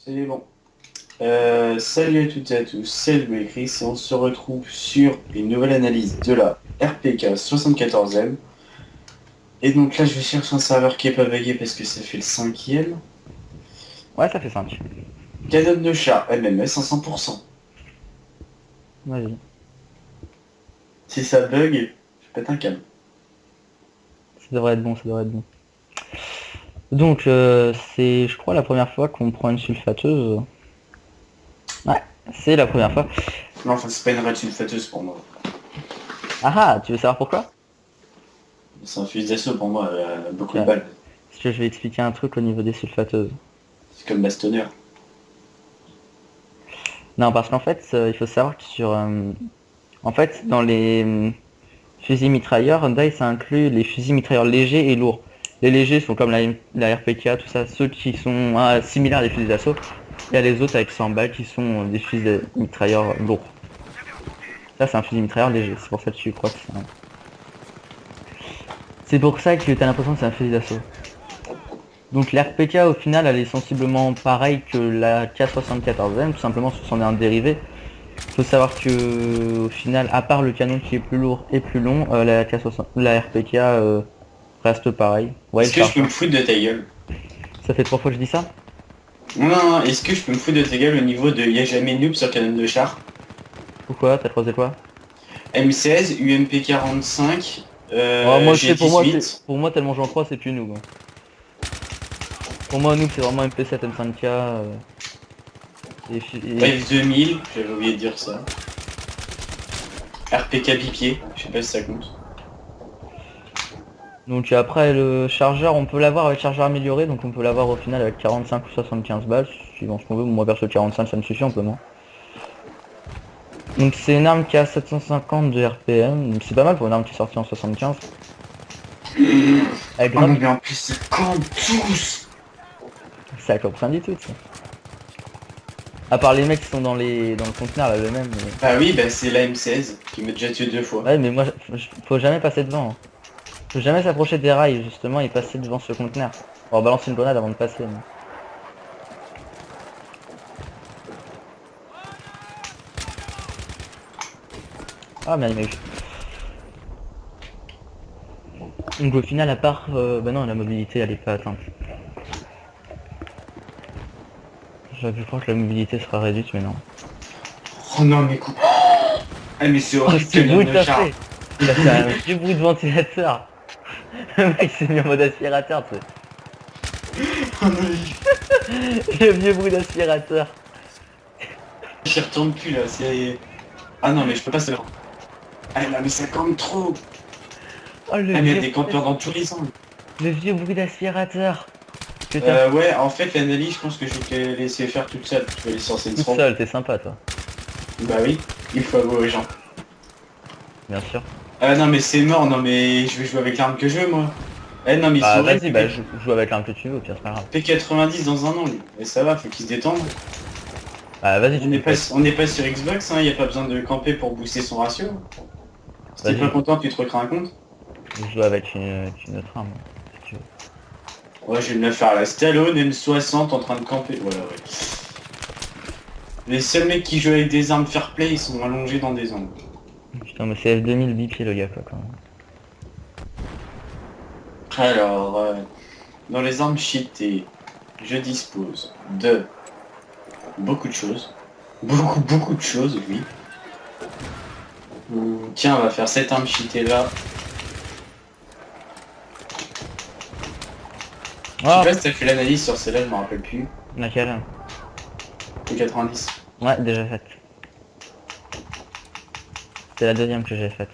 C'est bon. Salut à toutes et à tous, c'est Louis Chris et on se retrouve sur une nouvelle analyse de la RPK 74M. Et donc là je vais chercher un serveur qui est pas bugué parce que ça fait le cinquième. Ouais, ça fait 5. Canon de chat, MMS à 100%. Vas-y. Si ça bug, je pète un câble. Ça devrait être bon, ça devrait être bon. Donc, c'est, je crois, la première fois qu'on prend une sulfateuse. Ouais, c'est la première fois. Non, enfin c'est pas une raid sulfateuse pour moi. Ah ah, tu veux savoir pourquoi? C'est un fusil d'assaut pour moi, beaucoup de Tiens, balles. parce que je vais expliquer un truc au niveau des sulfateuses. C'est comme bastonneur. Non, parce qu'en fait, il faut savoir que en fait, dans les fusils mitrailleurs, Hyundai, ça inclut les fusils mitrailleurs légers et lourds. Les légers sont comme la RPK, tout ça, ceux qui sont similaires à des fusils d'assaut. Il y a les autres avec 100 balles qui sont des fusils mitrailleurs lourds. Ça, c'est un fusil mitrailleur léger, c'est pour ça que tu crois que c'est un... C'est pour ça que t'as l'impression que c'est un fusil d'assaut. Donc l'RPK au final elle est sensiblement pareille que la K74M, tout simplement ce sont un dérivé. Faut savoir que au final, à part le canon qui est plus lourd et plus long, la RPK reste pareil. Ouais, il Est-ce que je charge peux pas. me foutre de ta gueule? Ça fait 3 fois que je dis ça. Non, non, non, est-ce que je peux me foutre de ta gueule au niveau de y'a jamais noob sur Canon de char? Pourquoi? T'as croisé quoi? M16, UMP 45, Oh, moi c'est G18. pour moi tellement j'en crois c'est plus nous. Pour moi nous c'est vraiment MP7 M5K et Bref 2000, j'avais oublié de dire ça. RPK bipied, je sais pas si ça compte. donc après le chargeur on peut l'avoir avec chargeur amélioré, donc on peut l'avoir au final avec 45 ou 75 balles, suivant ce qu'on veut. Moi perso 45 ça me suffit amplement. Donc c'est une arme qui a 750 de RPM, donc c'est pas mal pour une arme qui est sortie en 75. Elle Oh non grimpe, mais en plus ils campent tous. ça compte rien du tout ça. À part les mecs qui sont dans le conteneur là le même. Bah oui, bah c'est la M16 qui m'a déjà tué 2 fois. Ouais mais moi faut jamais passer devant. Hein. Faut jamais s'approcher des rails justement et passer devant ce conteneur. On va balancer une grenade avant de passer. Mais... Ah merde il m'a eu. Donc au final à part... bah non la mobilité elle est pas atteinte. Je crois que la mobilité sera réduite mais non. Oh non mais coupe. Ah mais c'est Oh horrible ce Canon bruit de t'as char. fait. Il a fait un vieux bruit de ventilateur. Le mec s'est mis en mode aspirateur tu Oh non, sais. Le vieux bruit d'aspirateur. j'y retourne plus là, c'est... Ah non mais je peux pas se... Ah non mais ça campe trop. Oh le Ah mais il y a vieux, des campeurs dans tous les angles. le vieux bruit d'aspirateur. Putain, Ouais, en fait l'analyse je pense que je vais te laisser faire toute seule. Tu vas aller sur tout Saints. seul, t'es sympa toi. Bah oui, il faut avouer aux gens. Bien sûr. Ah non mais c'est mort, non mais je vais jouer avec l'arme que je veux moi. Eh non mais ils Bah sont vas-y, bah horribles. joue avec l'arme que tu veux, au pire c'est pas grave. P90 dans un an lui. Et ça va, faut qu'ils se détendent. Bah vas-y, On tu n'est peux pas, faire. on n'est pas sur Xbox, hein, y a pas besoin de camper pour booster son ratio. Si t'es Vas-y, pas content, tu te recrées un compte. joue avec une autre arme, si tu veux. Ouais, je vais me la faire la Stallone M60 en train de camper. Voilà, ouais. Les seuls mecs qui jouent avec des armes fair play, ils sont allongés dans des angles. Putain, mais c'est F2000 bipied le gars quoi quand même. Alors, dans les armes cheatées, je dispose de beaucoup de choses. Beaucoup de choses, oui. Tiens, on va faire cette arme cheatée là. Je sais Ah, pas si t'as fait l'analyse sur celle-là, je me rappelle plus. laquelle? Ou 90. Ouais, déjà faite. C'est la deuxième que j'ai faite.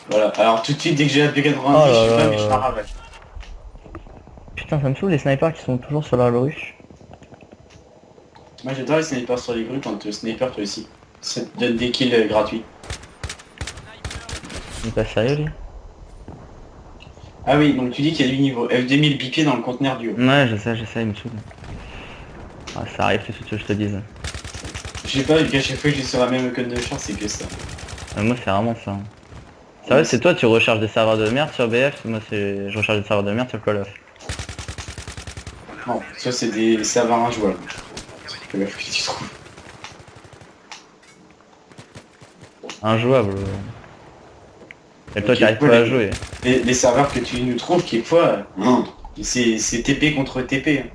Voilà, alors tout de suite, dès que j'ai la P90, Oh je là sais pas, là mais je là la là. ravage. Putain, ça me saoule les snipers qui sont toujours sur la ruche. Moi j'adore les snipers sur les grues quand le sniper toi aussi. Ça te donne des kills gratuits. Il est pas sérieux lui? Ah oui, donc tu dis qu'il y a 8 niveaux. F2000 bipied dans le conteneur du haut. Ouais, je sais, il me saoule. Ah, ça arrive, c'est ce que je te dise. Je sais pas, vu qu'à chaque fois que je suis sur la même code de char, c'est que ça. Moi c'est vraiment ça. Hein. C'est vrai, c'est toi, tu recharges des serveurs de merde sur BF, moi je recharge des serveurs de merde sur Call of. Non, ça c'est des serveurs injouables. Que tu trouves. Injouable. Et toi Ok, qui arrives ouais, pas à jouer. les serveurs que tu nous trouves, quelquefois, c'est TP contre TP.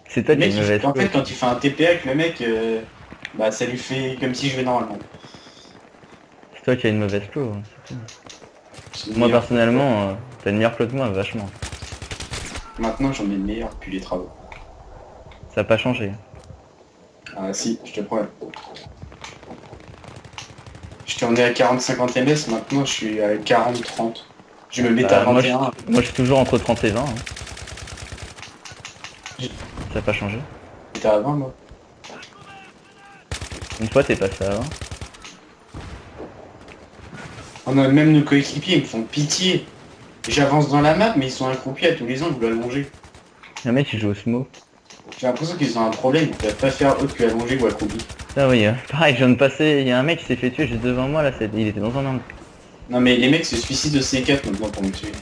C'est toi Le qui as mec, une mauvaise en flow. fait, quand tu fais un TP avec le mec, bah ça lui fait comme si je jouais normalement. C'est toi qui as une mauvaise flow. Hein, c'est tout. C'est le Moi meilleur. personnellement, t'as une meilleure flow que moi, vachement. Maintenant, j'en ai le meilleur depuis les travaux. Ça a pas changé. Ah si, je te promets. Je tournais à 40-50 ms, maintenant je suis à 40-30. Je me mets à Moi, 21. moi je suis toujours entre 30 et 20. Hein. J'ai- Ça a pas changé. J'étais à 20 moi. Une fois t'es passé à 20. On a même nos coéquipiers, ils me font pitié. J'avance dans la map, mais ils sont accroupis à tous les angles, je dois allonger. Un mec qui joue au smoke. J'ai l'impression qu'ils ont un problème, ils peuvent pas faire autre que allonger ou accroupi. Ah oui, pareil, je viens de passer, il y a un mec qui s'est fait tuer juste devant moi là, il était dans un angle. Non mais les mecs se suicident de C4 maintenant pour me tuer.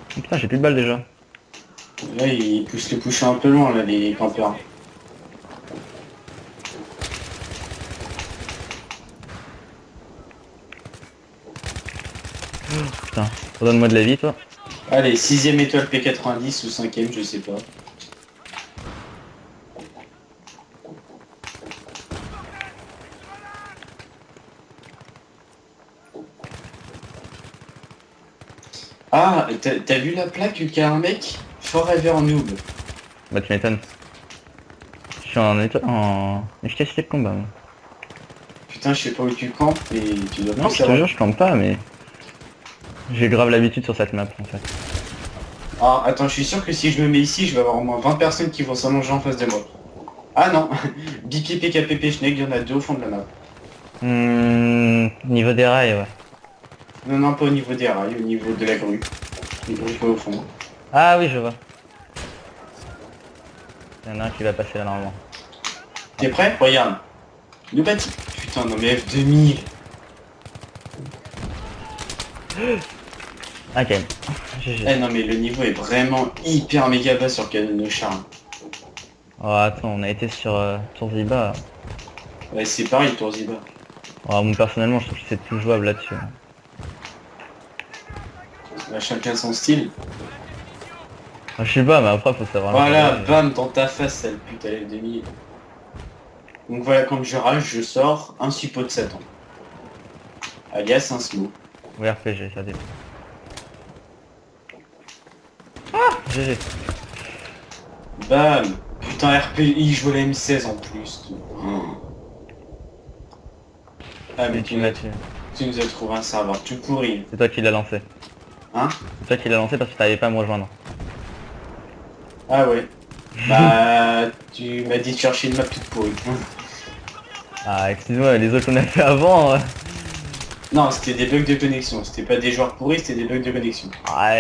Putain, j'ai plus de balles déjà. Là, ils poussent le coucher un peu loin, là, les campeurs. Putain, redonne-moi de la vie toi. Allez, 6ème étoile P90 ou 5ème, je sais pas. Ah, t'as vu la plaque qu'a un mec? Forever Noob. Bah tu m'étonnes. Je suis en efficacité de combat. Moi. Putain, je sais pas où tu campes et tu dois Non, pas je te savoir. jure, je campe pas, mais j'ai grave l'habitude sur cette map en fait. Ah, attends, je suis sûr que si je me mets ici, je vais avoir au moins 20 personnes qui vont s'allonger en face de moi. Ah non, BKP, KPP, Schneck, il y en a deux au fond de la map. Niveau des rails, ouais. Non, non, pas au niveau des rails, au niveau de la grue. Les grues pas au fond. Ah oui, je vois. Il y en a un qui va passer là normalement. T'es prêt? Regarde. Le bâti. Putain, non mais F2000. Ah, quand même. GG. Eh non mais le niveau est vraiment hyper méga bas sur Canon de Charme. Oh, attends, on a été sur Tourziba. Ouais, c'est pareil, Tourziba. Oh, moi personnellement, je trouve que c'est tout jouable là-dessus. Bah, chacun son style. Ah, je sais pas, mais après, faut savoir. Voilà, bam, dans ta face, sale pute à F2000. Donc voilà, quand je rage, je sors un suppôt de Satan. Alias un smoke. Oui, RPG, ça dépend. GG. Bam. Putain, RPI, je veux la M16 en plus. Ah mais Et tu m'as tué. tu nous as trouvé un serveur tout pourri. C'est toi qui l'as lancé. Hein? C'est toi qui l'as lancé parce que t'arrivais pas à me rejoindre. Ah ouais. Bah, tu m'as dit de chercher une map toute pourrie. Ah, excuse-moi, les autres qu'on a fait avant. Non, c'était des bugs de connexion. C'était pas des joueurs pourris, c'était des bugs de connexion. Ah,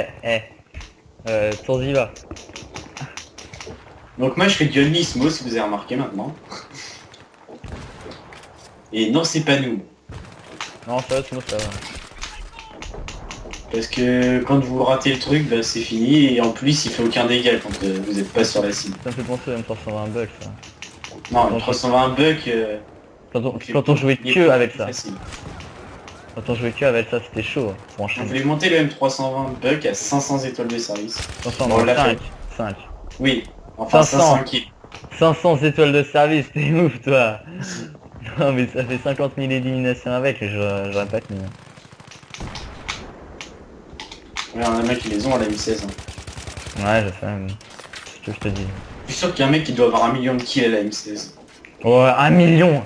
Tourziba. Donc moi je fais du Onlismo si vous avez remarqué maintenant. Et non, c'est pas nous. Non, ça va, sinon ça va. Parce que quand vous ratez le truc, bah, c'est fini. Et en plus, il fait aucun dégât quand vous êtes pas sur la cible. Ça me fait penser à M320 bugs, ça. Non, le 320 bug... Quand on jouait que avec ça. Facile. Quand on jouait que avec ça, c'était chaud, hein, Je franchement. voulais monter le M320 bug à 500 étoiles de service. 500, Bon, on l'a 5, 5. Oui, enfin 500. 500 kills. 500 étoiles de service, t'es ouf, toi. Non, mais ça fait 50 000 éliminations avec, j'aurais pas tenu. Ouais, on a un mec qui les ont à la M16. Hein. Ouais, je sais, mais... ce que je te dis. Je suis sûr qu'il y a un mec qui doit avoir 1 million de kills à la M16. Ouais, 1 million.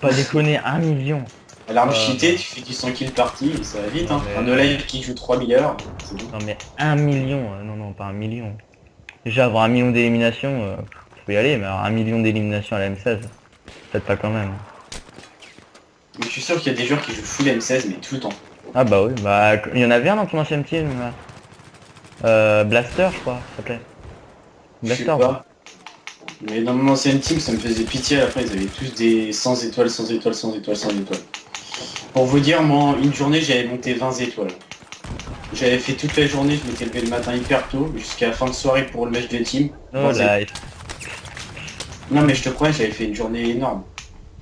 Pas déconner, 1 million. À l'arme cheatée, tu fais du 100 kills partie, et ça va vite. Hein. Mais- Un no-life qui joue 3000 heures, c'est bon. Non mais 1 million, non, pas 1 million. Déjà avoir 1 million d'éliminations, faut y aller, mais avoir 1 million d'éliminations à la M16, peut-être pas quand même. Mais je suis sûr qu'il y a des joueurs qui jouent full M16, mais tout le temps. Ah bah oui, bah il y en avait un dans ton ancienne team, Blaster je crois, ça s'appelait. Je sais Blaster. pas. Mais dans mon ancienne team, ça me faisait pitié. Après, ils avaient tous des 100 étoiles, 100 étoiles, 100 étoiles, 100 étoiles. Pour vous dire, moi, une journée, j'avais monté 20 étoiles. J'avais fait toute la journée, je m'étais levé le matin hyper tôt, jusqu'à la fin de soirée pour le match de team. Oh 20 étoiles. là, Non mais je te crois, j'avais fait une journée énorme.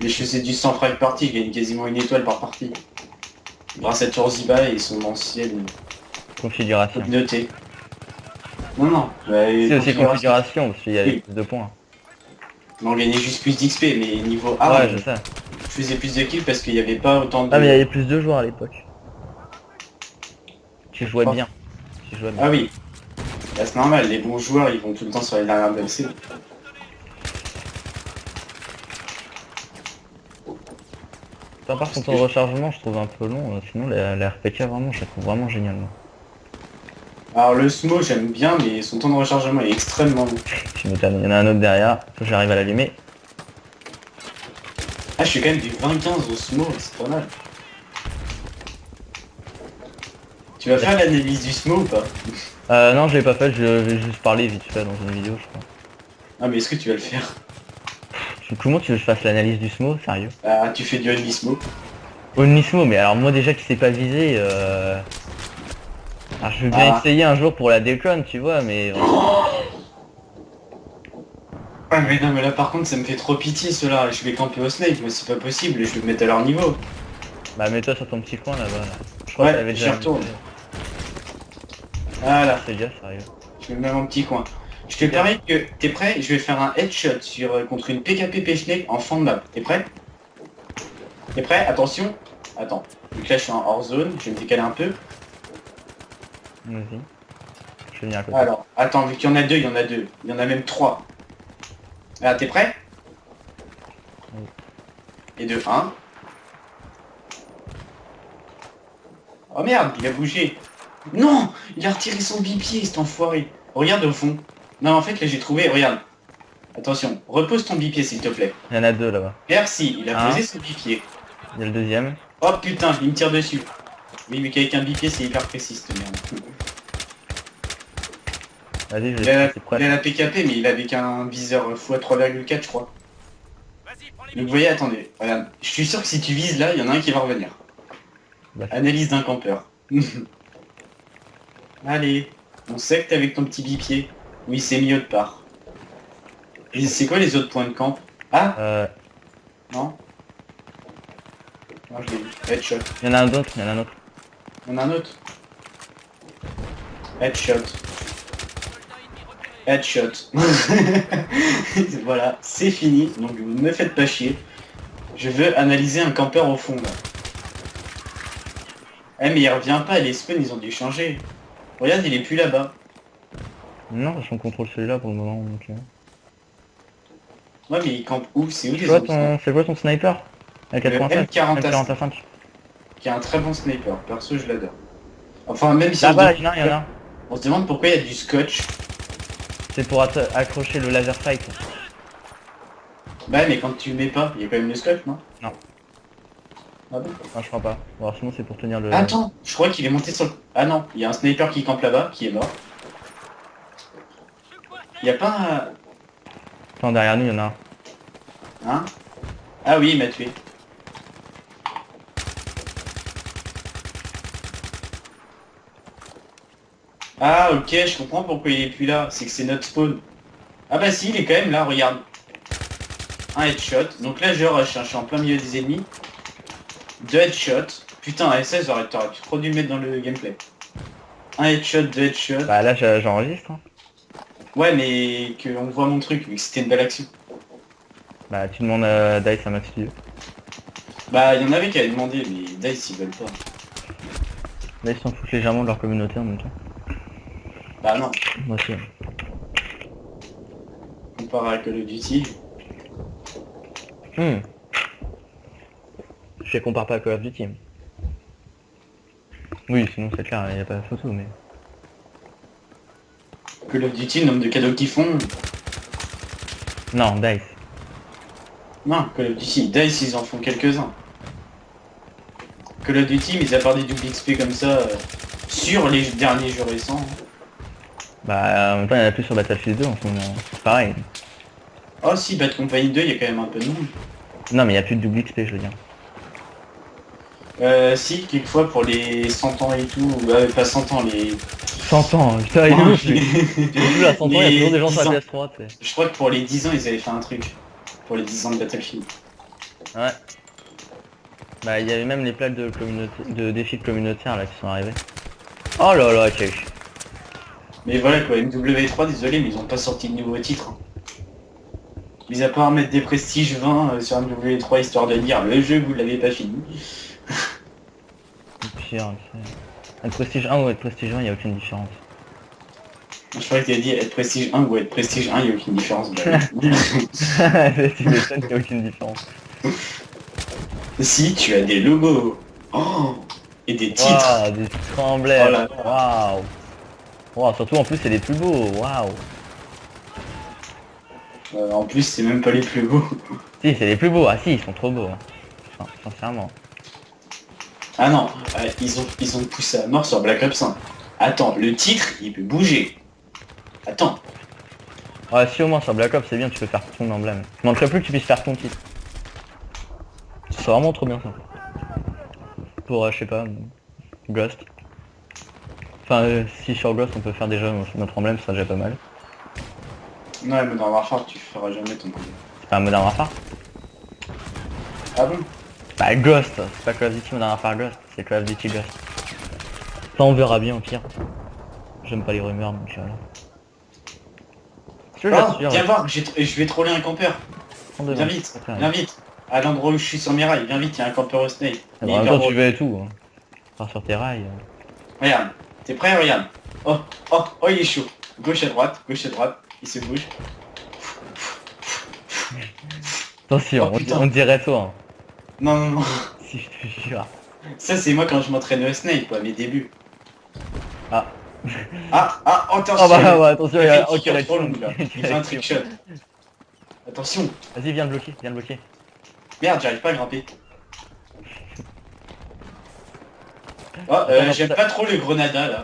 Mais je faisais du 100 frag party, je gagne quasiment une étoile par partie. Grâce à Tourziba et son ancienne configuration. communauté. Non, non, C'est aussi configuration, parce qu'il y avait Oui. plus de points. On gagnait juste plus d'XP, mais niveau Ouais, A, je sais. je faisais plus de kills parce qu'il n'y avait pas autant de... Ah mais il y avait plus de joueurs à l'époque. Tu jouais Oh. bien. Tu jouais bien. Ah oui, là c'est normal, les bons joueurs ils vont tout le temps sur les dernières DLC. Par contre, son temps de rechargement, je trouve un peu long. Sinon, la RPK, vraiment, je la trouve vraiment géniale. Moi. Alors le Smo j'aime bien, mais son temps de rechargement est extrêmement long. Tu m'étonnes. Il y en a un autre derrière. Faut que j'arrive à l'allumer. Ah je suis quand même du 20-15 au Smo, c'est pas mal. Tu vas faire l'analyse du Smo ou pas? Non, je l'ai pas fait. Je vais juste parler vite fait dans une vidéo, je crois. Ah mais est-ce que tu vas le faire? Comment tu veux que je fasse l'analyse du SMO, sérieux? Ah tu fais du Only Smo. Omnismo, mais alors moi déjà qui sais pas viser, alors je veux bien Ah. essayer un jour pour la déconne, tu vois, mais... Ah mais non mais là par contre ça me fait trop pitié cela, je vais camper au snipe, mais c'est pas possible, je vais me mettre à leur niveau. Bah mets-toi sur ton petit coin là-bas. Là. Je crois Ouais, que t'avais j'y déjà... retourne. Voilà, C'est déjà sérieux. je me mets mon petit coin. Je te permets que... T'es prêt? Je vais faire un headshot sur, contre une PKP Pechnek en fond de map. T'es prêt? T'es prêt? Attention. Attends. Donc là je suis en hors zone, je vais me décaler un peu. Vas-y. Je vais venir à côté. Alors, attends, vu qu'il y en a deux, il y en a deux. Il y en a même trois. Ah, t'es prêt? Oui. Et de 1. Oh merde, il a bougé. Non! Il a retiré son bipied, cet enfoiré. Regarde au fond. Non, en fait, là j'ai trouvé, regarde. Attention, repose ton bipied s'il te plaît. Il y en a deux là-bas. Merci, il a Un. posé son bipied. Il y a le deuxième. Oh putain, il me tire dessus. Oui, mais qu'avec un bipied, c'est hyper précis, cette merde. Vas-y, je Il a, vais c'est prêt. il a la PKP, mais il avait qu'un viseur x3,4, je crois. Donc vous voyez, attendez, regarde. Je suis sûr que si tu vises là, il y en a un qui va revenir. Bah, Analyse d'un campeur. Allez, on secte avec ton petit bipied. Oui, c'est mieux de part. Et c'est quoi les autres points de camp? Ah, non? Non, je l'ai vu. Headshot. il y en a un autre, il y en a un autre. Il y en a un autre. Headshot. Headshot. Voilà, c'est fini. Donc ne me faites pas chier. Je veux analyser un campeur au fond là. Eh mais il revient pas, les spawns ils ont dû changer. Regarde, il est plus là-bas. Non, je contrôle celui-là pour le moment. Donc, Ouais mais il campe où? C'est où les quoi autres? c'est quoi ton sniper? Le L85 M40 L45. qui est un très bon sniper. Perso, je l'adore. Enfin, même si Là-bas, il y en a, il y en a. on se demande pourquoi il y a du scotch. C'est pour accrocher le laser sight. Bah mais quand tu le mets pas, il y a quand même le scotch, non? Non. Ah bon? Non, je crois pas. Alors sinon c'est pour tenir le... Attends, je crois qu'il est monté sur le... Ah non, il y a un sniper qui campe là-bas, qui est mort. Il y a pas un... Attends, derrière nous, il y en a un. Hein? Ah oui, il m'a tué. Ah ok, je comprends pourquoi il est plus là. C'est que c'est notre spawn. Ah bah si, il est quand même là, regarde. Un headshot. Donc là je rush, hein, je suis en plein milieu des ennemis. Deux headshots. Putain, SS, t'aurais trop dû le mettre dans le gameplay. Un headshot, deux headshots. Bah là j'enregistre. Hein. Ouais mais qu'on voit mon truc, vu que c'était une belle action. Bah tu demandes à Dice à Max Studio. Bah il y en avait qui avaient demandé, mais Dice ils veulent pas. Là ils s'en foutent légèrement de leur communauté en même temps. Bah non, Moi aussi. comparé à Call of Duty. Je compare pas à Call of Duty. Oui, sinon c'est clair, il n'y a pas de photo, mais... Call of Duty, le nombre de cadeaux qu'ils font. Non, Dice. Non, Call of Duty, Dice ils en font quelques-uns. Call of Duty, mis à part des double XP comme ça, sur les derniers jeux récents. Bah en même temps il y en a plus sur Battlefield 2 en ce moment. C'est pareil. Oh si, Bad Company 2, il y a quand même un peu de monde. Non mais il n'y a plus de double XP je veux dire. Si, quelquefois pour les 100 ans et tout, pas 100 ans, les... 100 ans, putain, il est ouf lui. J'ai joué à 100 ans, il y a toujours des gens sur 10 la ans. PS3, tu sais. Je crois que pour les 10 ans, ils avaient fait un truc. Pour les 10 ans de Battlefield. Ouais. Bah il y avait même les plaques de communauté, de défis communautaires là qui sont arrivés. Oh là là, quel... Mais voilà quoi, MW3, désolé, mais ils ont pas sorti de nouveaux titres. Hein. Mis à part mettre des prestiges 20 sur MW3 histoire de dire le jeu vous l'avez pas fini. Pire, être prestige 1 ou être prestige 1, il n'y a aucune différence. Je croyais que tu dit être prestige 1 ou être prestige 1, il n'y a aucune différence. Bah, oui. Tu m'étonnes qu'il n'y a aucune différence. Si, tu as des logos. Oh, et des titres. Waouh, des titres emblèmes. Oh là là. Waouh. Waouh, surtout en plus c'est les plus beaux. Waouh. En plus, c'est même pas les plus beaux. Si, c'est les plus beaux. Ah si, ils sont trop beaux. Hein. Enfin, sincèrement. Ah non, ils ont poussé à mort sur Black Ops 1. Attends, le titre, il peut bouger. Attends. Ouais, si au moins sur Black Ops c'est bien, tu peux faire ton emblème. Je manquerais plus que tu puisses faire ton titre. C'est vraiment trop bien ça. Pour, je sais pas, Ghost. Enfin, si sur Ghost on peut faire déjà notre emblème, ça serait déjà pas mal. Non, mais dans Warfare, tu feras jamais ton coup. C'est pas un Modern Warfare? Ah bon? Bah Ghost, c'est pas Call of Duty Modern Warfare Ghost, c'est Call of Duty Ghost. Ça on verra bien au pire. J'aime pas les rumeurs donc voilà. Je Oh, l'assure, viens voir, je vais troller un campeur. Viens vite, viens vite. À l'endroit où je suis sur mes rails, viens vite, il y a un campeur au Snake. Il est En même hyper temps drôle. tu vas et tout. Hein. Part sur tes rails. Regarde, t'es prêt, regarde. Oh, oh, oh, il est chaud. Gauche à droite, il se bouge. Attention, Oh, putain. on dirait toi. Hein. Non, non, non. Si je te jure. Ça, c'est moi quand je m'entraînais au Snake, quoi, mes débuts. Ah. Ah, attention. Oh bah ouais, attention, il y a... Ok, Ok, la trop long, là. Il fait un trick shot. Attention. Vas-y, viens le bloquer, viens le bloquer. Merde, j'arrive pas à grimper. Oh, Attends, j'aime pas trop le grenada, là.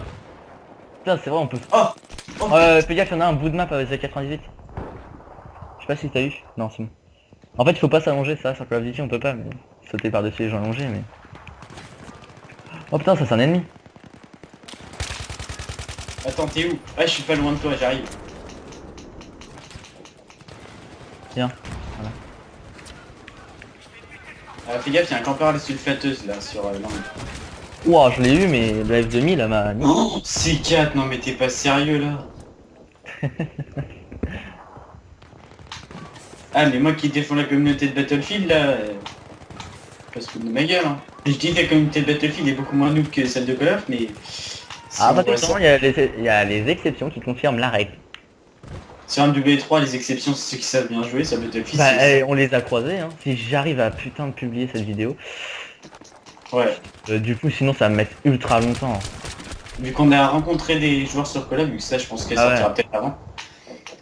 Putain, c'est vrai, on peut... Oh, oh. Fais gaffe, il y en a un bout de map avec 98. Je sais pas si t'as eu. Non, c'est bon. En fait, il faut pas s'allonger, ça, sur Call of Duty, on peut pas, mais... Sauter par-dessus les gens allongés, mais... Oh putain, ça c'est un ennemi. Attends, t'es où? Ah, je suis pas loin de toi, j'arrive. Tiens. Fais gaffe, il y a un campeur à la sulfateuse, là, sur l'angle. Ouah, je l'ai eu, mais la F2000, elle m'a... Oh, C4, non mais t'es pas sérieux, là. Ah, mais moi qui défends la communauté de Battlefield, là... Pas se foutre de ma gueule, hein. Je dis que la communauté de Battlefield est beaucoup moins noob que celle de Call of, mais... Ah bah attention, il y a les exceptions qui confirment la règle. Sur MW3, les exceptions, c'est ceux qui savent bien jouer, sur Battlefield, Bah, c'est... on les a croisés, hein. Si j'arrive à putain de publier cette vidéo, Ouais. du coup sinon ça va me mettre ultra longtemps. Vu qu'on a rencontré des joueurs sur Call of, vu que ça, je pense qu'elle Ah ouais. sortira peut-être avant.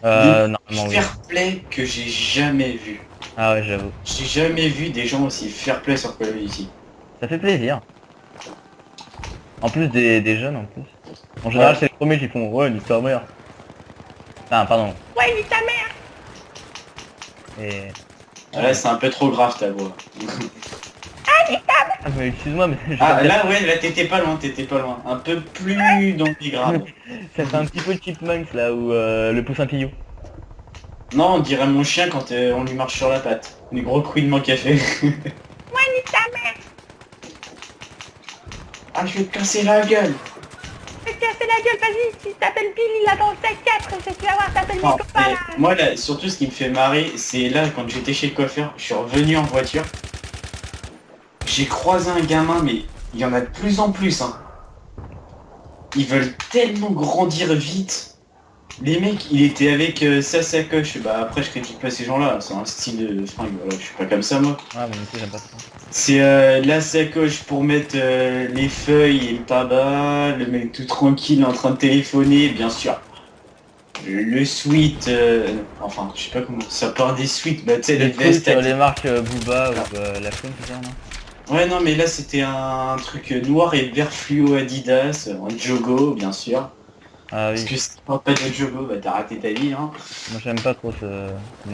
Normalement oui. Fair play que j'ai jamais vu. Ah ouais, j'avoue. J'ai jamais vu des gens aussi fair play sur Call of Duty. Ça fait plaisir. En plus des jeunes en plus. En général Ouais. c'est les premiers qui font ouais nique ta mère. Ah pardon. Ouais nique ta mère. Et... Là, c'est un peu trop grave ta voix. Ah, mais excuse-moi mais Ah, là, ouais, là, t'étais pas loin, Un peu plus dans les graves. ça fait un petit peu Chipmunks là où le poussin pillou. Non, on dirait mon chien quand on lui marche sur la patte. Les gros couinements qu'il a fait. Ah, je vais te casser la gueule. Mais casser la gueule, vas-y, si t'appelles Bill, il a dans le 7-4, c'est tu vas voir, t'appelles mes Non, copains mais là. moi, là, surtout, ce qui me fait marrer, c'est là, quand j'étais chez le coiffeur, je suis revenu en voiture. J'ai croisé un gamin, mais il y en a de plus en plus, hein. Ils veulent tellement grandir vite. Les mecs, il était avec sa sacoche. Bah après, je critique pas ces gens-là. C'est un style de fringue. Voilà, je suis pas comme ça, moi. Ah moi aussi j'aime pas ça. C'est la sacoche pour mettre les feuilles et le tabac. Le mec tout tranquille en train de téléphoner, bien sûr. Le sweat, enfin, je sais pas comment. Ça part des sweats, bah tu sais, les Les trucs vestes. sur les marques Booba ou la Fouine tout ça non. Ouais, non, mais là c'était un truc noir et vert fluo Adidas, un Jogo, bien sûr. Ah Parce oui. que si tu portes pas de Jogo, bah t'as raté ta vie, hein. Moi j'aime pas trop ce...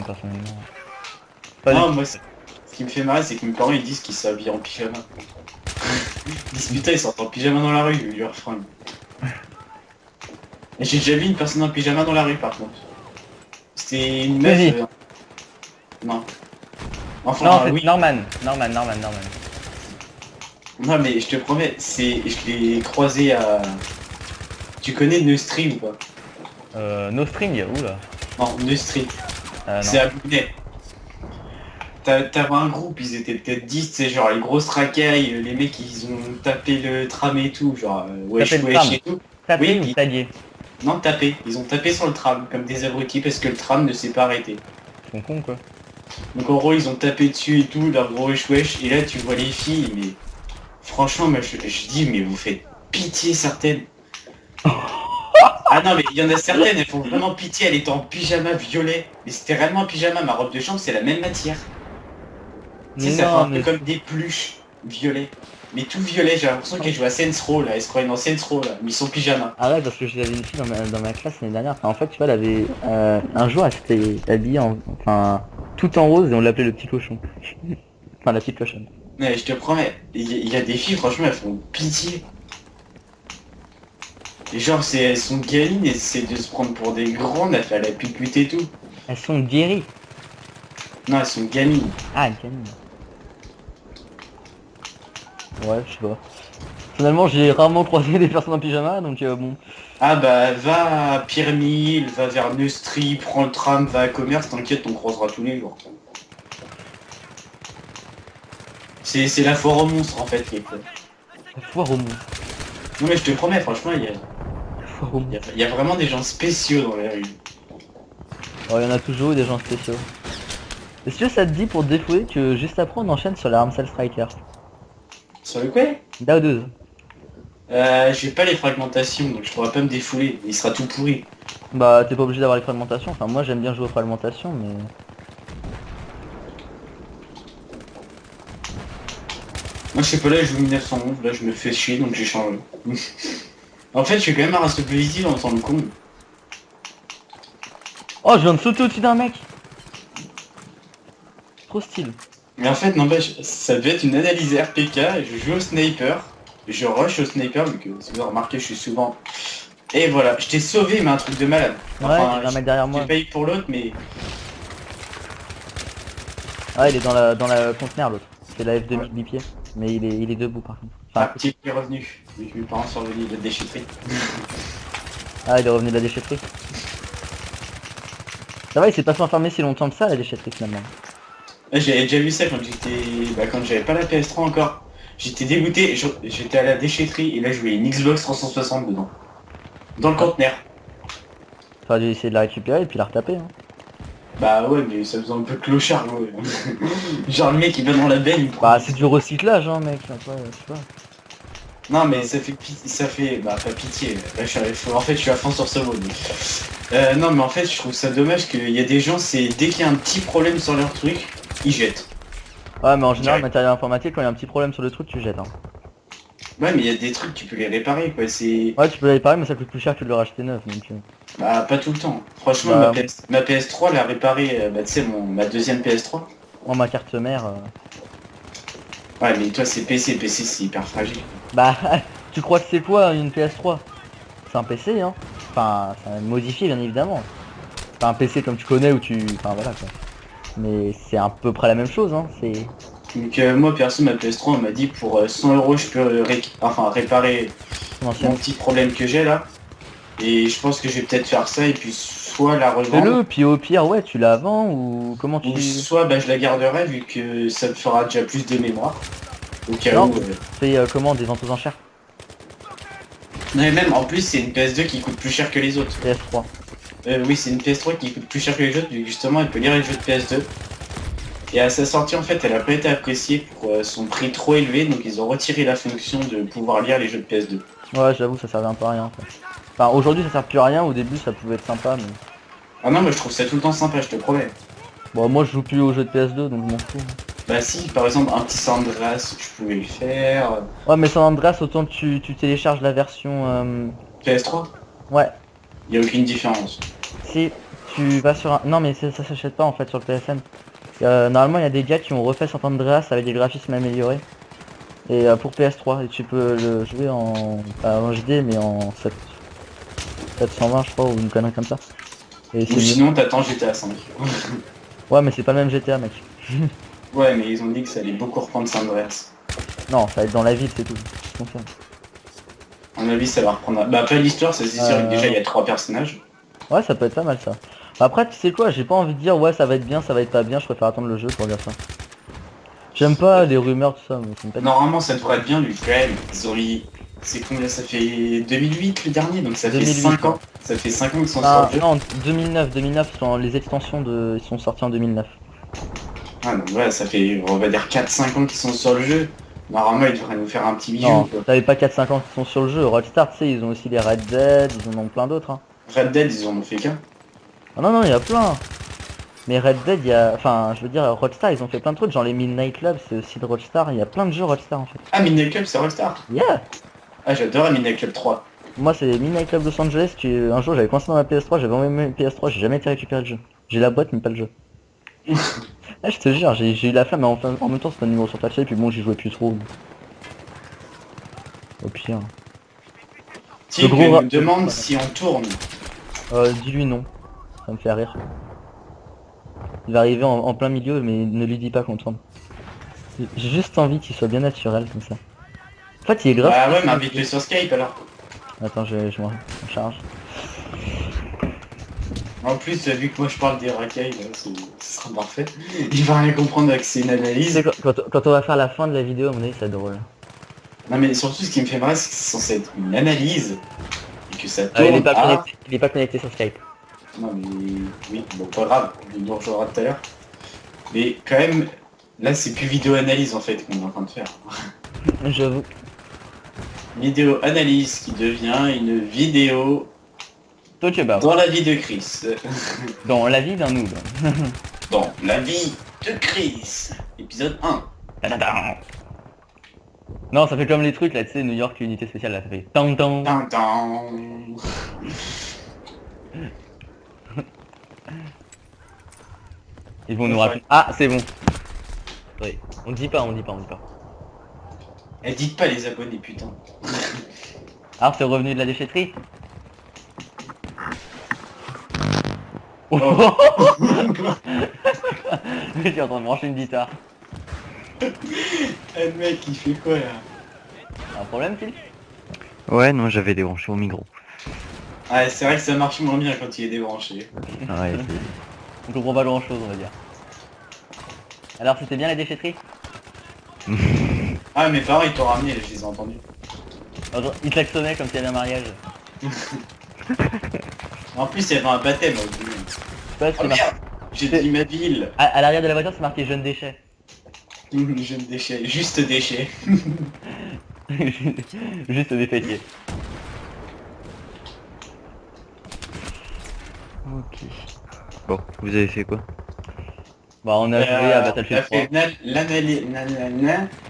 personnellement. Pas Non, du moi, ce qui me fait marrer, c'est que mes parents ils disent qu'ils s'habillent en pyjama. Ils se putain, ils sortent en pyjama dans la rue, lui refrain. Et j'ai déjà vu une personne en pyjama dans la rue par contre. C'était une meuf. Vas-y. Non. Enfin, Non, c'est oui. Norman. Non mais je te promets, je l'ai croisé à. Tu connais Neustri ou pas? No String, oula. Non, Neustri. Non. C'est à Bounet. T'avais un groupe, ils étaient peut-être 10, c'est genre les grosses racailles, les mecs ils ont tapé le tram et tout, genre wesh Tapé le wesh tram. et tout. Tapé Oui, ou puis- tagué? Non, tapé. Ils ont tapé sur le tram comme des abrutis parce que le tram ne s'est pas arrêté. Ils sont cons quoi. Donc en gros ils ont tapé dessus et tout, leur gros wesh wesh, et là tu vois les filles, mais franchement moi je dis mais vous faites pitié certaines. Ah non mais il y en a certaines, elles font vraiment pitié, elle était en pyjama violet. Mais c'était réellement un pyjama, ma robe de chambre c'est la même matière. Tu sais, Mais ça fait non, un peu mais... comme des pluches violets. Mais tout violet, j'ai l'impression qu'elle joue à Saints Row là, elle se croyait dans Saints Row là, mais ils sont pyjama. Ah ouais, parce que j'avais une fille dans ma classe l'année dernière. Enfin, en fait, tu vois, elle avait... un jour, elle s'était habillée en... Enfin, tout en rose et on l'appelait le petit cochon. Enfin, la petite cochonne. Mais je te promets, il y a des filles, franchement, elles font pitié. Et genre, elles sont gamines et essaient de se prendre pour des grandes, elles font la pupute et tout. Elles sont guéries. Non, elles sont gamines. Ah, une canine. Ouais, je sais pas. Finalement, j'ai rarement croisé des personnes en pyjama, donc bon. Ah bah, va à Pyramide, va vers Neustri, prends le tram, va à Commerce, t'inquiète, on croisera tous les jours. C'est la foire aux monstres en fait qui est cool. La foire au monde. Non mais je te promets, franchement, La foire au monde. il y a vraiment des gens spéciaux dans les rues. Oh, il y en a toujours eu des gens spéciaux. Est-ce que ça te dit pour te défouler que juste après on enchaîne sur la Armcell Striker? Sur le quoi? Daudeuse. J'ai pas les fragmentations, donc je pourrais pas me défouler, il sera tout pourri. Bah t'es pas obligé d'avoir les fragmentations, enfin moi j'aime bien jouer aux fragmentations mais... Moi je sais pas, là je joue 1911, là je me fais chier donc j'ai changé. En fait je suis quand même un reste positif dans le temps de con. Oh, je viens de sauter au-dessus d'un mec. Trop style. Mais en fait n'empêche, ça devait être une analyse RPK, je joue au sniper, je rush au sniper, vu que si vous avez remarqué je suis souvent... Et voilà, je t'ai sauvé mais un truc de malade. Ouais, il y a un mec derrière moi. J'ai pas eu pour l'autre mais... Ah, il est dans la conteneur l'autre. C'est la F2000 bipied. Mais il est debout par contre. Ah, Enfin, petit qui est revenu, vu que mes parents sont revenus de la déchetterie. ah, il est revenu de la déchetterie. Ça va, il s'est pas fait enfermer si longtemps que ça, la déchetterie finalement. J'avais déjà vu ça quand j'étais... Bah, quand j'avais pas la PS3 encore. J'étais dégoûté, j'étais à la déchetterie et là je voulais une Xbox 360 dedans. Dans le conteneur. T'aurais dû essayer de la récupérer et puis la retaper. Hein. Bah ouais mais ça faisait un peu clochard ouais. Genre le mec il va dans la benne, il prend... Bah c'est du recyclage hein mec, après, tu vois. Non mais ça fait bah pas pitié. Là, en fait je suis à fond sur ce mot. Non mais en fait je trouve ça dommage qu'il y a des gens, c'est dès qu'il y a un petit problème sur leur truc, ils jettent. Ouais mais en général matériel informatique quand il y a un petit problème sur le truc tu jettes hein. Ouais mais il y a des trucs tu peux les réparer quoi, c'est... Ouais tu peux les réparer mais ça coûte plus cher que de le racheter neuf donc... Bah pas tout le temps. Franchement Bah, ma PS3 l'a réparé, bah tu sais ma deuxième PS3. Moi ma carte mère... Ouais mais toi c'est PC c'est hyper fragile. Bah tu crois que c'est quoi une PS3? C'est un PC hein. Enfin c'est un modifié bien évidemment. C'est pas un PC comme tu connais où tu... Enfin voilà quoi. Mais c'est à peu près la même chose hein, c'est... Donc moi perso ma PS3 on m'a dit pour 100 € je peux réparer mon petit problème que j'ai là. Et je pense que je vais peut-être faire ça et puis soit la revendre. Fais-le, puis au pire ouais tu la vends ou comment tu... Ou soit bah, je la garderai vu que ça me fera déjà plus de mémoire. Au cas Non, où... fais comment des ventes aux enchères? Non mais même en plus c'est une PS2 qui coûte plus cher que les autres. PS3. Oui c'est une PS3 qui coûte plus cher que les autres vu que justement elle peut lire les jeux de PS2. Et à sa sortie en fait elle a pas été appréciée pour son prix trop élevé donc ils ont retiré la fonction de pouvoir lire les jeux de PS2. Ouais j'avoue ça servait un peu à rien quoi. Enfin aujourd'hui ça sert plus à rien, au début ça pouvait être sympa mais... Ah non mais je trouve ça tout le temps sympa je te promets. Bon moi je joue plus aux jeux de PS2 donc je m'en fous. Bah si par exemple un petit San Andreas je pouvais le faire. Ouais mais San Andreas autant que tu télécharges la version... PS3 Ouais. Il y a aucune différence. Si tu vas sur un... Non mais ça s'achète pas en fait sur le PSN. Normalement il y a des gars qui ont refait San Andreas avec des graphismes améliorés. Et pour PS3, et tu peux le jouer en pas en HD mais en 720 je crois ou une connerie comme ça. Et Ou c'est mieux. sinon, t'attends GTA 5. Ouais mais c'est pas le même GTA mec. Ouais, mais ils ont dit que ça allait beaucoup reprendre San Andreas. Non, ça va être dans la ville c'est tout. Je confirme. À mon avis, ça va reprendre. Bah, pas l'histoire, ça c'est sûr. Déjà, il y a 3 personnages. Ouais ça peut être pas mal ça. Après tu sais quoi, j'ai pas envie de dire ouais ça va être bien, ça va être pas bien, je préfère attendre le jeu pour dire ça. J'aime pas les rumeurs tout ça, mais ça me pète. Normalement, ça devrait être bien, lui, quand même. C'est combien ça fait 2008 le dernier, donc ça fait 2008, 5 ans. ouais. Ça fait 5 ans qu'ils sont Ah, sur le jeu. non, 2009, les extensions ils sont sortis en 2009. Ah, donc ouais, ça fait, on va dire 4-5 ans qu'ils sont sur le jeu. Normalement, ils devraient nous faire un petit bijou, Non, quoi. t'avais pas 4-5 ans qui sont sur le jeu. Rockstar, tu sais, ils ont aussi les Red Dead, ils en ont plein d'autres. Hein. Red Dead, ils en ont fait qu'un. Ah non, non, il y a plein. Mais Red Dead, il y a... Enfin, je veux dire, Rockstar, ils ont fait plein de trucs. Genre les Midnight Club, c'est aussi de Rockstar. Il y a plein de jeux Rockstar, en fait. Ah, Midnight Club, c'est Rockstar. Yeah. Ah, j'adorais Midnight Club 3. Moi, c'est Midnight Club Los Angeles. Un jour, j'avais coincé dans la PS3, j'avais envoyé ma PS3, j'ai jamais été récupérer le jeu. J'ai la boîte, mais pas le jeu. Ah, je te jure, j'ai eu la flamme, mais en même temps, c'est pas un numéro sur et puis bon, j'y jouais plus trop. Au pire. Tim gros me demande si on tourne. Dis-lui non. Ça me fait rire. Il va arriver en plein milieu, mais ne lui dis pas qu'on tourne. J'ai juste envie qu'il soit bien naturel comme ça. En fait, il est grave. Ah ouais, mais invite-le sur Skype alors. Attends, je m'en charge. En plus, vu que moi je parle des racailles, là, ce sera parfait. Il va rien comprendre avec c'est une Tu analyse. sais, quand on va faire la fin de la vidéo, à mon avis, c'est drôle. Non mais surtout ce qui me fait marrer, c'est que c'est censé être une analyse. Et que ça Ah, il tourne est pas à... connecté, il est pas connecté sur Skype. Non mais oui, bon pas grave, il nous rejoindra tout à l'heure. Mais quand même, là c'est plus vidéo analyse en fait qu'on est en train de faire. J'avoue. Vidéo analyse qui devient une vidéo Toi, tu es bas. dans la vie de Chris. Dans la vie d'un noob. Dans la vie de Chris. Épisode 1. Tadadam. Non, ça fait comme les trucs là, tu sais, New York unité spéciale là, ça fait tang tang. Tintin. Ils vont nous raconter. Ah, c'est bon. Oui, on dit pas. Eh, dites pas les abonnés, putain. Alors, c'est revenu de la déchetterie. Oh. Mais tu es en train de brancher une guitare. Le mec, il fait quoi là? Un problème, Phil? Ouais, non, j'avais débranché mon micro. Ah, c'est vrai que ça marche moins bien quand il est débranché. Ouais, On comprend pas grand chose, on va dire. Alors, c'était bien la déchetterie? Ah, mes parents ils t'ont ramené, je les ai entendus. Ils klaxonnaient comme s'il y avait un mariage. En plus, il y avait un baptême au début. Je sais pas, Oh c'est merde, j'ai dit ma ville. à l'arrière de la voiture, c'est marqué jeune déchet. Jeune déchet, juste déchet. Juste des fêtiers. ok. Bon, vous avez fait quoi? Bah, on a joué à On a Battlefield 3. fait l'analyse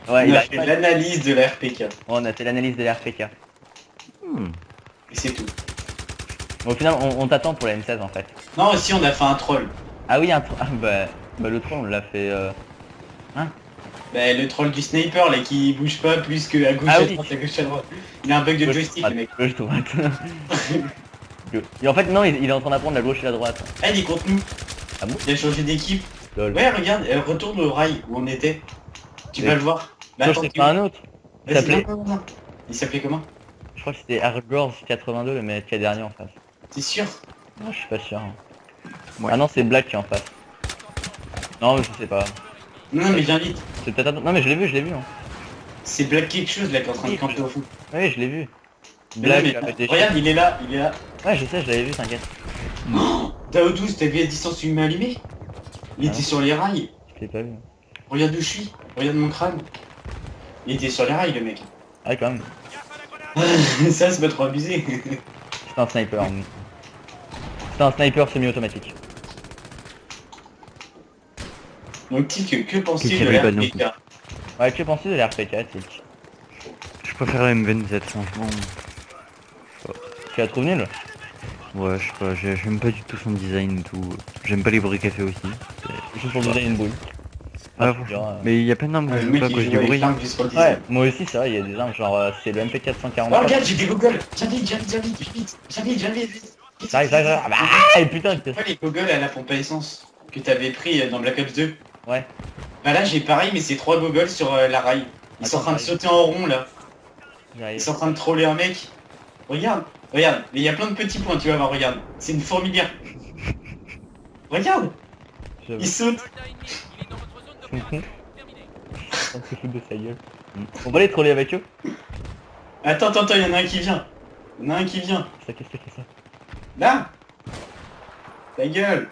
Ouais, on a fait l'analyse de la RPK. on a fait l'analyse de l'RPK. Et c'est tout. Au final, on t'attend pour la M16 en fait. Non, aussi on a fait un troll. Ah oui, bah, le troll, on l'a fait... Bah, le troll du sniper là qui bouge pas plus que à gauche Ah à oui. droite, à gauche à droite. Il a un bug de joystick le mec. Gauche, droite. Et en fait, non, il est en train d'apprendre la gauche et la droite. Ah, il est contre nous. Ah bon? Il a changé d'équipe. Lol. Ouais, regarde, retourne au rail où on était. Tu vas le voir. Bah, Toi, attends, c'est pas un autre. Il vas-y, s'appelait non. Il s'appelait comment? Je crois que c'était Argors 82, le mec qui est dernier en face. T'es sûr? Non, je suis pas sûr. Ouais. Ah non, c'est Black qui est en face. Non, mais je sais pas. Non, mais viens vite. C'est peut-être un... Non, mais je l'ai vu. Hein. C'est Black quelque chose là qui est en train de camper au fond. Oui, je l'ai vu. Mais non, Black mais avec des regarde, il est là, il est là. Ouais, je sais, je l'avais vu, t'inquiète. Tao 12, t'as vu à distance une main allumée? Il Ah. était sur les rails. Je l'ai pas vu. Regarde où je suis. Regarde mon crâne. Il était sur les rails le mec. Ah, quand même. Ça c'est pas trop abusé. C'est un sniper. C'est un sniper semi-automatique. Donc Tic, que penses-tu Tic, de il y la avait pas de RPK? Ouais, que penses-tu de la RPK, Tic? Je préfère la M27, franchement. Tu la trouves nulle? Ouais, je sais pas, j'aime pas du tout son design et tout. J'aime pas les bruits qu'elle fait aussi. Juste pour vous donner une boule. Ah, tu diras, mais il y a plein d'armes que Le je joue mec pas à il cause joue du avec bruit. l'arme juste pour le Ouais, design. moi aussi c'est vrai, il y a des armes genre c'est le MP440. Oh regarde, j'ai des goggles. Viens vite, viens vite. J'arrive. Ah putain, Tu vois les goggles à la pompe à essence que t'avais pris dans Black Ops 2. ouais. Bah là j'ai pareil mais c'est 3 goggles sur la rail. Ils sont en train de sauter en rond là. Ils J'arrive. sont en train de troller un mec. Regarde, regarde, mais il y a plein de petits points tu vas voir, regarde. C'est une fourmilière. Regarde, Je ils sautent. On se fout de sa gueule. On va les troller avec eux. Attends, il y en a un qui vient. Ça, qu'est-ce que c'est ça? Là. Ta gueule.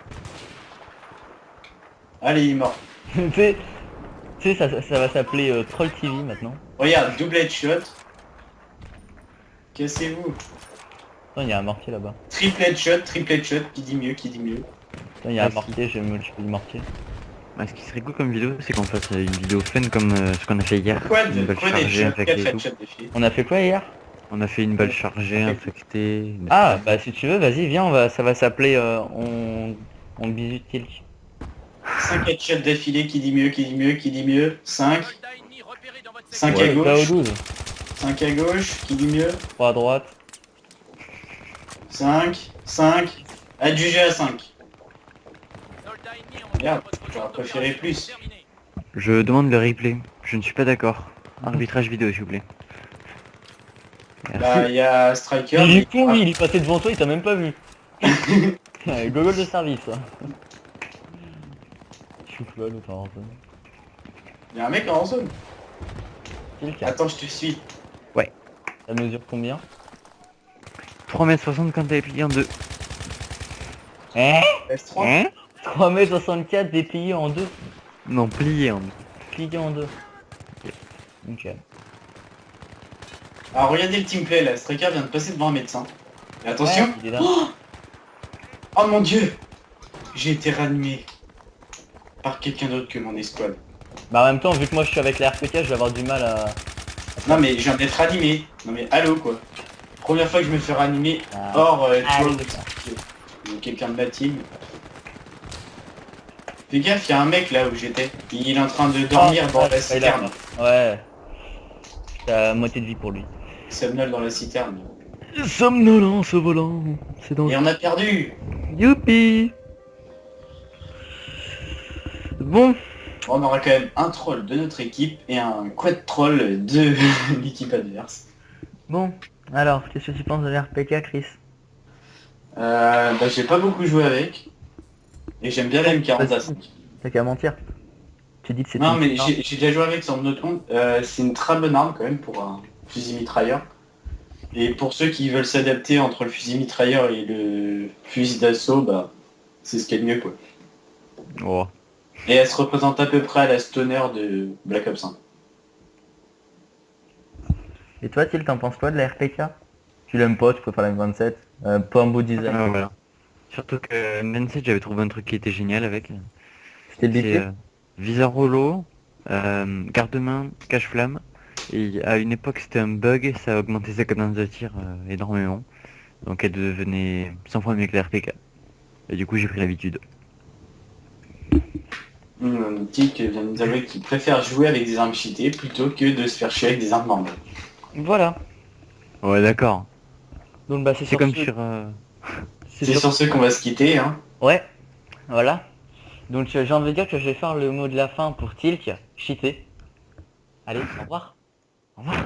Allez, il est mort. Tu sais, ça va s'appeler Troll TV maintenant. Regarde, double headshot. Cassez-vous. Attends, il y a un mortier là-bas. Triple headshot, qui dit mieux. Attends, il y a un mortier, je me du mortier. Ah, ce qui serait cool comme vidéo, c'est qu'on fasse une vidéo fun comme ce qu'on a fait hier. Quad, Une balle quad chargée, headshot, 4 infectée et tout. headshots défilés. On a fait quoi hier? On a fait une balle chargée, infectée. Ah, bah si tu veux, vas-y, viens, ça va s'appeler on bisu Tilk. 5 headshots d'affilée, qui dit mieux. 5. 5 à Ouais, gauche. KO12. 5 à gauche, qui dit mieux. 3 à droite. 5. Adjugé à 5. Regarde, j'aurais préféré plus. Je demande le replay. Je ne suis pas d'accord. Arbitrage vidéo, s'il vous plaît. Bah, il y a Striker. Il mais- est con, lui, il est passé devant toi, il t'a même pas vu. Ouais, Gogol de service. Choufle l'autre en zone. Il y a un mec en zone. Tilk, Attends, je te suis. ça mesure combien? 3m60 quand t'avais plié en deux. Hein? S3. Hein? 3m64 déplié en deux. Non, plié en deux. Plié en deux. Ok. Alors regardez le teamplay là, Striker vient de passer devant un médecin. Et attention. Ouais, il est là. Oh mon dieu. J'ai été ranimé par quelqu'un d'autre que mon escouade. Bah en même temps, vu que moi je suis avec la RPK, je vais avoir du mal à... Non mais je viens d'être ranimé. Non mais allô quoi. Première fois que je me fais ranimer Ah. hors tu Ah, vois, oui, d'accord. quelqu'un de la team. Fais gaffe, il y a un mec là où j'étais. Il est en train de dormir dans la citerne. Ouais. T'as moitié de vie pour lui. Il somnole dans la citerne. Somnolent ce volant, c'est dans... Et on a perdu. Youpi. Bon, On aura quand même un troll de notre équipe et un quad troll de l'équipe adverse. bon. Alors, qu'est-ce que tu penses de la RPK, Chris? Bah j'ai pas beaucoup joué avec. Et j'aime bien la M45. T'as qu'à mentir. Tu dis que c'est Non une- mais j'ai déjà joué avec sur notre compte. C'est une très bonne arme quand même pour un fusil mitrailleur. Et pour ceux qui veulent s'adapter entre le fusil mitrailleur et le fusil d'assaut, bah c'est ce qu'il y a de mieux quoi. Oh. Et elle se représente à peu près à la stoner de Black Ops 1. Et toi, Thiel, t'en penses quoi de la RPK? Tu l'aimes pas, tu préfères la M27. Pas un beau design. Ah, voilà. Surtout que M27, j'avais trouvé un truc qui était génial avec. C'était le C'est défi. viseur holo, garde-main, cache-flamme. Et à une époque c'était un bug, ça a augmenté sa cadence de tir énormément. Donc elle devenait 100 fois mieux que la RPK. Et du coup j'ai pris l'habitude. Tic vient de nous avouer qu'il préfère jouer avec des armes cheatées plutôt que de se faire chier avec des armes normales. Voilà. Ouais d'accord. Donc bah C'est comme ce- sur... C'est sur ce qu'on va se quitter, hein. Ouais. Voilà. Donc j'ai envie de dire que je vais faire le mot de la fin pour Tilk. Cheaté. Allez, au revoir. Au revoir.